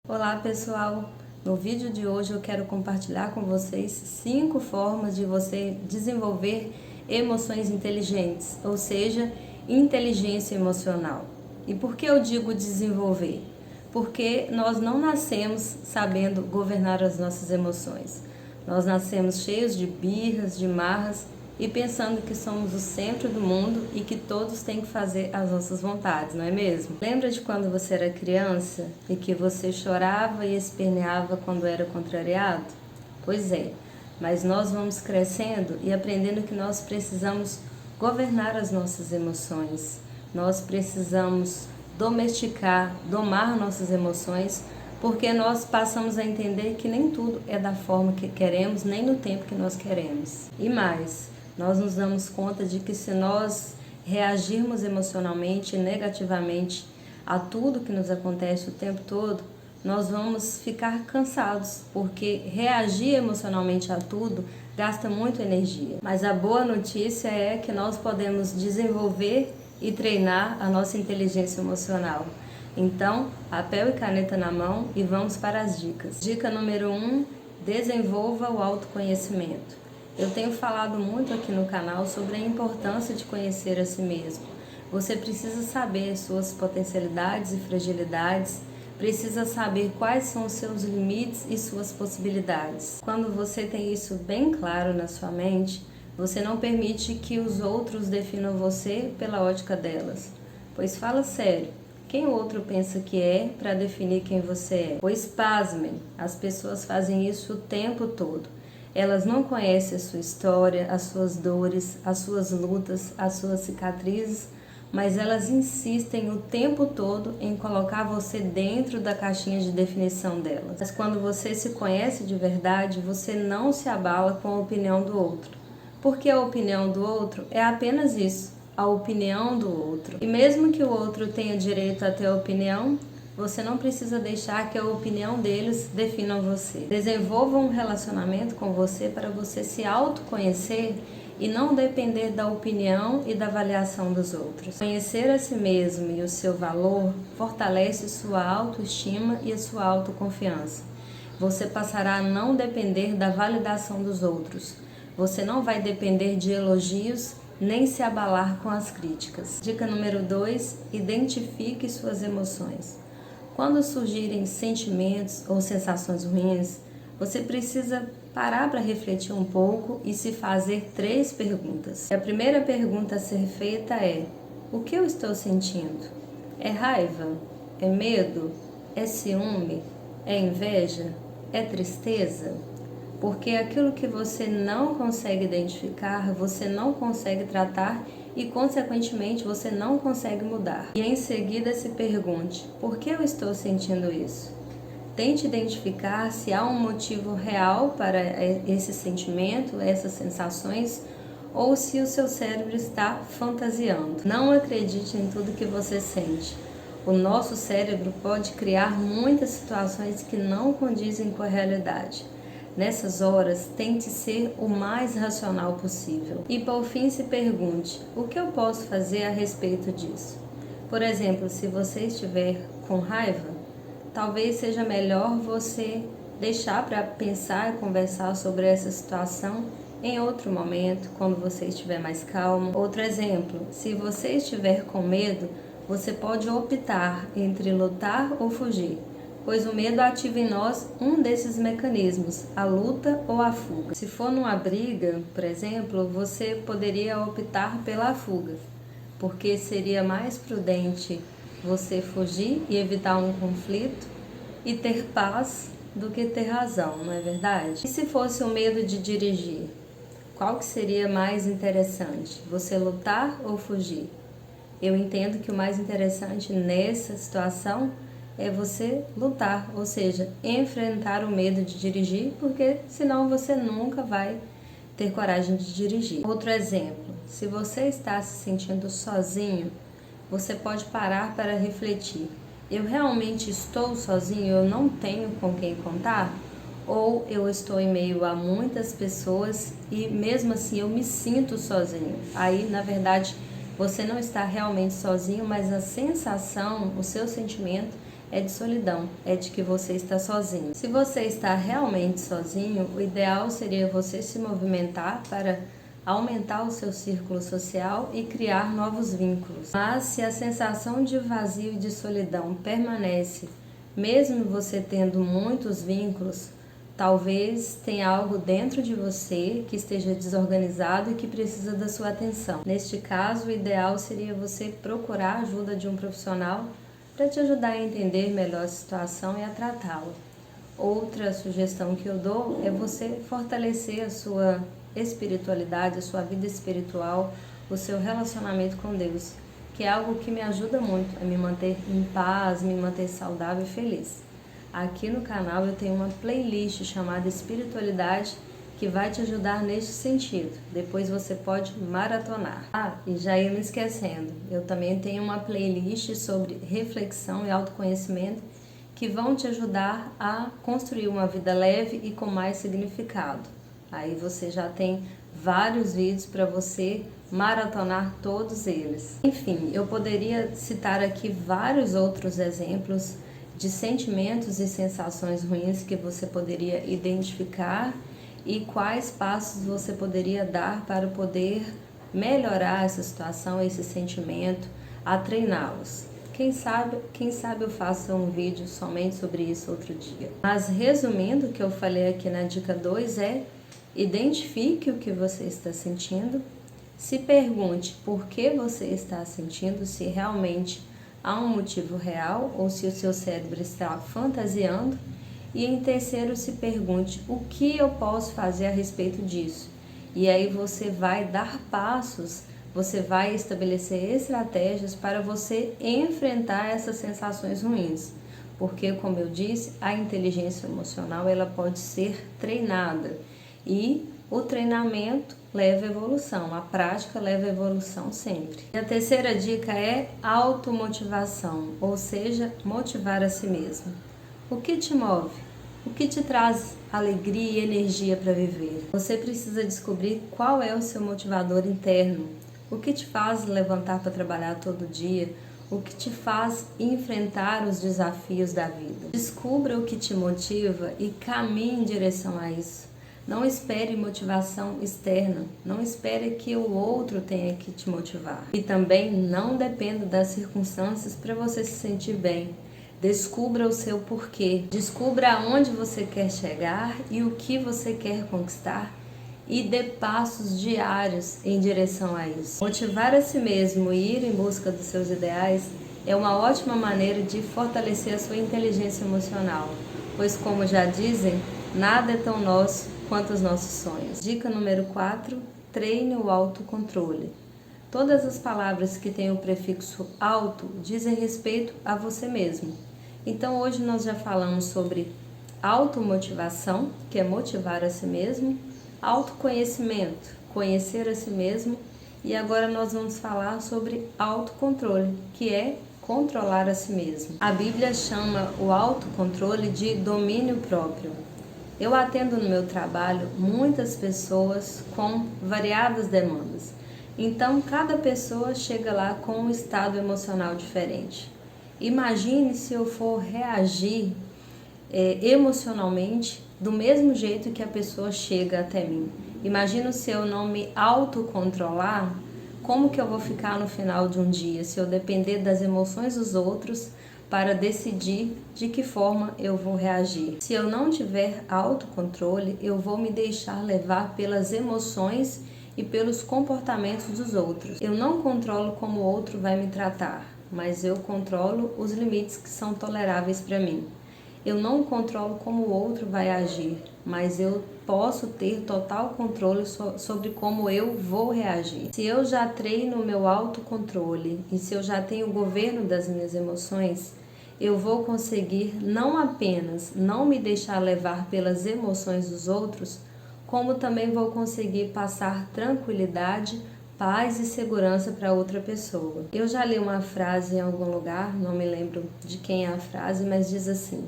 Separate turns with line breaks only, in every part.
Olá pessoal, no vídeo de hoje eu quero compartilhar com vocês 5 formas de você desenvolver emoções inteligentes, ou seja, inteligência emocional. E por que eu digo desenvolver? Porque nós não nascemos sabendo governar as nossas emoções. Nós nascemos cheios de birras, de marras e pensando que somos o centro do mundo e que todos têm que fazer as nossas vontades, não é mesmo? Lembra de quando você era criança e que você chorava e esperneava quando era contrariado? Pois é, mas nós vamos crescendo e aprendendo que nós precisamos governar as nossas emoções. Nós precisamos domar nossas emoções, porque nós passamos a entender que nem tudo é da forma que queremos, nem no tempo que nós queremos. E mais, nós nos damos conta de que se nós reagirmos emocionalmente, negativamente a tudo que nos acontece o tempo todo, nós vamos ficar cansados, porque reagir emocionalmente a tudo gasta muito energia. Mas a boa notícia é que nós podemos desenvolver e treinar a nossa inteligência emocional. Então, papel e caneta na mão e vamos para as dicas. Dica número 1, desenvolva o autoconhecimento. Eu tenho falado muito aqui no canal sobre a importância de conhecer a si mesmo. Você precisa saber suas potencialidades e fragilidades, precisa saber quais são os seus limites e suas possibilidades. Quando você tem isso bem claro na sua mente, você não permite que os outros definam você pela ótica delas. Pois fala sério, quem o outro pensa que é para definir quem você é? Pois pasmem, as pessoas fazem isso o tempo todo. Elas não conhecem a sua história, as suas dores, as suas lutas, as suas cicatrizes, mas elas insistem o tempo todo em colocar você dentro da caixinha de definição delas. Mas quando você se conhece de verdade, você não se abala com a opinião do outro. Porque a opinião do outro é apenas isso, a opinião do outro. E mesmo que o outro tenha direito a ter opinião, você não precisa deixar que a opinião deles defina você. Desenvolva um relacionamento com você para você se autoconhecer e não depender da opinião e da avaliação dos outros. Conhecer a si mesmo e o seu valor fortalece sua autoestima e a sua autoconfiança. Você passará a não depender da validação dos outros. Você não vai depender de elogios nem se abalar com as críticas. Dica número 2, identifique suas emoções. Quando surgirem sentimentos ou sensações ruins, você precisa parar para refletir um pouco e se fazer 3 perguntas. A primeira pergunta a ser feita é: o que eu estou sentindo? É raiva? É medo? É ciúme? É inveja? É tristeza? Porque aquilo que você não consegue identificar, você não consegue tratar e, consequentemente, você não consegue mudar. E em seguida se pergunte: por que eu estou sentindo isso? Tente identificar se há um motivo real para esse sentimento, essas sensações, ou se o seu cérebro está fantasiando. Não acredite em tudo que você sente. O nosso cérebro pode criar muitas situações que não condizem com a realidade. Nessas horas, tente ser o mais racional possível. E por fim se pergunte: o que eu posso fazer a respeito disso? Por exemplo, se você estiver com raiva, talvez seja melhor você deixar para pensar e conversar sobre essa situação em outro momento, quando você estiver mais calmo. Outro exemplo, se você estiver com medo, você pode optar entre lutar ou fugir, pois o medo ativa em nós um desses mecanismos, a luta ou a fuga. Se for numa briga, por exemplo, você poderia optar pela fuga, porque seria mais prudente você fugir e evitar um conflito e ter paz do que ter razão, não é verdade? E se fosse o medo de dirigir, qual que seria mais interessante? Você lutar ou fugir? Eu entendo que o mais interessante nessa situação é você lutar, ou seja, enfrentar o medo de dirigir, porque senão você nunca vai ter coragem de dirigir. Outro exemplo, se você está se sentindo sozinho, você pode parar para refletir: eu realmente estou sozinho, eu não tenho com quem contar? Ou eu estou em meio a muitas pessoas e mesmo assim eu me sinto sozinho? Aí, na verdade, você não está realmente sozinho, mas a sensação, o seu sentimento é de solidão, é de que você está sozinho. Se você está realmente sozinho, o ideal seria você se movimentar para aumentar o seu círculo social e criar novos vínculos. Mas se a sensação de vazio e de solidão permanece, mesmo você tendo muitos vínculos, talvez tenha algo dentro de você que esteja desorganizado e que precisa da sua atenção. Neste caso, o ideal seria você procurar a ajuda de um profissional para te ajudar a entender melhor a situação e a tratá-la. Outra sugestão que eu dou é você fortalecer a sua espiritualidade, a sua vida espiritual, o seu relacionamento com Deus, que é algo que me ajuda muito a me manter em paz, me manter saudável e feliz. Aqui no canal eu tenho uma playlist chamada Espiritualidade que vai te ajudar neste sentido. Depois você pode maratonar. E já ia me esquecendo, eu também tenho uma playlist sobre reflexão e autoconhecimento que vão te ajudar a construir uma vida leve e com mais significado. Aí você já tem vários vídeos para você maratonar todos eles. Enfim, eu poderia citar aqui vários outros exemplos de sentimentos e sensações ruins que você poderia identificar e quais passos você poderia dar para poder melhorar essa situação, esse sentimento, a treiná-los. Quem sabe eu faça um vídeo somente sobre isso outro dia. Mas resumindo, o que eu falei aqui na dica 2 é: identifique o que você está sentindo, se pergunte por que você está sentindo, se realmente há um motivo real ou se o seu cérebro está fantasiando. E em terceiro, se pergunte o que eu posso fazer a respeito disso. E aí você vai dar passos, você vai estabelecer estratégias para você enfrentar essas sensações ruins. Porque, como eu disse, a inteligência emocional ela pode ser treinada. E o treinamento leva à evolução, a prática leva à evolução sempre. E a terceira dica é automotivação, ou seja, motivar a si mesmo. O que te move? O que te traz alegria e energia para viver? Você precisa descobrir qual é o seu motivador interno. O que te faz levantar para trabalhar todo dia? O que te faz enfrentar os desafios da vida? Descubra o que te motiva e caminhe em direção a isso. Não espere motivação externa, não espere que o outro tenha que te motivar. E também não dependa das circunstâncias para você se sentir bem. Descubra o seu porquê, descubra aonde você quer chegar e o que você quer conquistar e dê passos diários em direção a isso. Motivar a si mesmo e ir em busca dos seus ideais é uma ótima maneira de fortalecer a sua inteligência emocional, pois, como já dizem, nada é tão nosso quanto os nossos sonhos. Dica número 4, treine o autocontrole. Todas as palavras que têm o prefixo auto dizem respeito a você mesmo. Então hoje nós já falamos sobre automotivação, que é motivar a si mesmo, autoconhecimento, conhecer a si mesmo, e agora nós vamos falar sobre autocontrole, que é controlar a si mesmo. A Bíblia chama o autocontrole de domínio próprio. Eu atendo no meu trabalho muitas pessoas com variadas demandas. Então, cada pessoa chega lá com um estado emocional diferente. Imagine se eu for reagir emocionalmente do mesmo jeito que a pessoa chega até mim. Imagina se eu não me autocontrolar, como que eu vou ficar no final de um dia, se eu depender das emoções dos outros para decidir de que forma eu vou reagir. Se eu não tiver autocontrole, eu vou me deixar levar pelas emoções e pelos comportamentos dos outros. Eu não controlo como o outro vai me tratar, mas eu controlo os limites que são toleráveis para mim. Eu não controlo como o outro vai agir, mas eu posso ter total controle sobre como eu vou reagir. Se eu já treino o meu autocontrole e se eu já tenho o governo das minhas emoções, eu vou conseguir não apenas não me deixar levar pelas emoções dos outros, como também vou conseguir passar tranquilidade, paz e segurança para outra pessoa. Eu já li uma frase em algum lugar, não me lembro de quem é a frase, mas diz assim: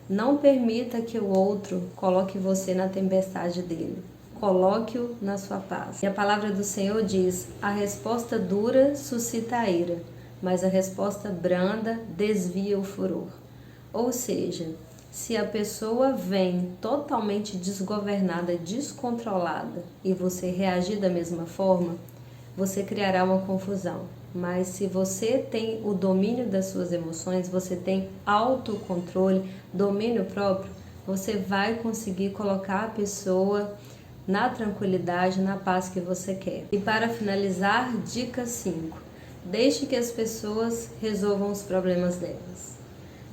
não permita que o outro coloque você na tempestade dele, coloque-o na sua paz. E a palavra do Senhor diz: a resposta dura suscita a ira, mas a resposta branda desvia o furor. Ou seja, se a pessoa vem totalmente desgovernada, descontrolada e você reagir da mesma forma, você criará uma confusão. Mas se você tem o domínio das suas emoções, você tem autocontrole, domínio próprio, você vai conseguir colocar a pessoa na tranquilidade, na paz que você quer. E para finalizar, dica 5. Deixe que as pessoas resolvam os problemas delas.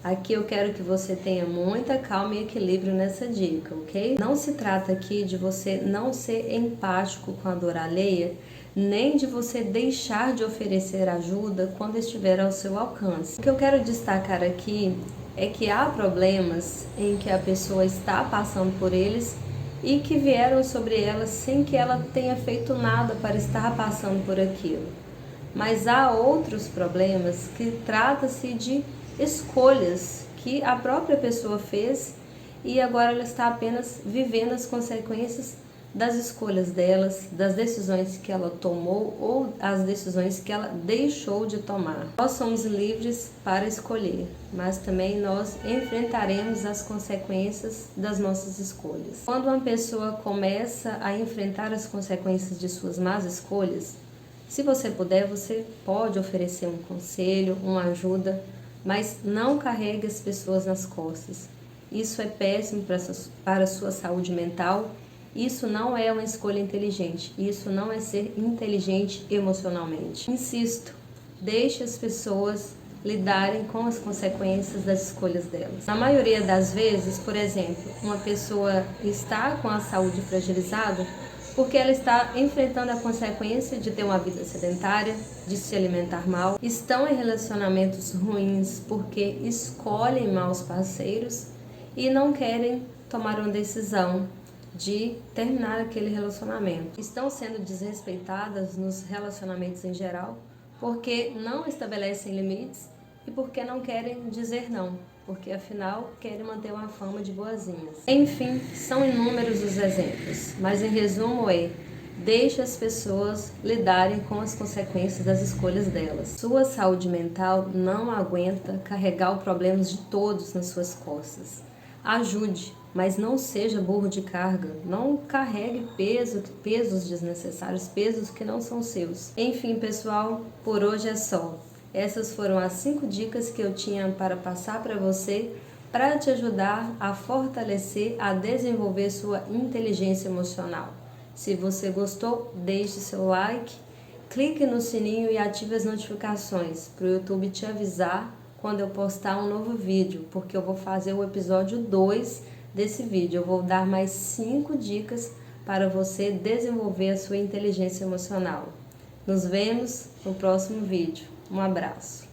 Aqui eu quero que você tenha muita calma e equilíbrio nessa dica, ok? Não se trata aqui de você não ser empático com a dor alheia, nem de você deixar de oferecer ajuda quando estiver ao seu alcance. O que eu quero destacar aqui é que há problemas em que a pessoa está passando por eles e que vieram sobre ela sem que ela tenha feito nada para estar passando por aquilo. Mas há outros problemas que trata-se de escolhas que a própria pessoa fez e agora ela está apenas vivendo as consequências das escolhas delas, das decisões que ela tomou ou as decisões que ela deixou de tomar. Nós somos livres para escolher, mas também nós enfrentaremos as consequências das nossas escolhas. Quando uma pessoa começa a enfrentar as consequências de suas más escolhas, se você puder, você pode oferecer um conselho, uma ajuda, mas não carregue as pessoas nas costas. Isso é péssimo para a sua saúde mental. Isso não é uma escolha inteligente. Isso não é ser inteligente emocionalmente. Insisto, deixe as pessoas lidarem com as consequências das escolhas delas. Na maioria das vezes, por exemplo, uma pessoa está com a saúde fragilizada porque ela está enfrentando a consequência de ter uma vida sedentária, de se alimentar mal, estão em relacionamentos ruins porque escolhem maus parceiros e não querem tomar uma decisão de terminar aquele relacionamento. Estão sendo desrespeitadas nos relacionamentos em geral porque não estabelecem limites e porque não querem dizer não, porque afinal querem manter uma fama de boazinhas. Enfim, são inúmeros os exemplos, mas em resumo deixe as pessoas lidarem com as consequências das escolhas delas. Sua saúde mental não aguenta carregar os problemas de todos nas suas costas. Ajude, mas não seja burro de carga. Não carregue pesos desnecessários, pesos que não são seus. Enfim, pessoal, por hoje é só. Essas foram as 5 dicas que eu tinha para passar para você, para te ajudar a fortalecer, a desenvolver sua inteligência emocional. Se você gostou, deixe seu like, clique no sininho e ative as notificações para o YouTube te avisar quando eu postar um novo vídeo, porque eu vou fazer o episódio 2 desse vídeo. Eu vou dar mais 5 dicas para você desenvolver a sua inteligência emocional. Nos vemos no próximo vídeo. Um abraço.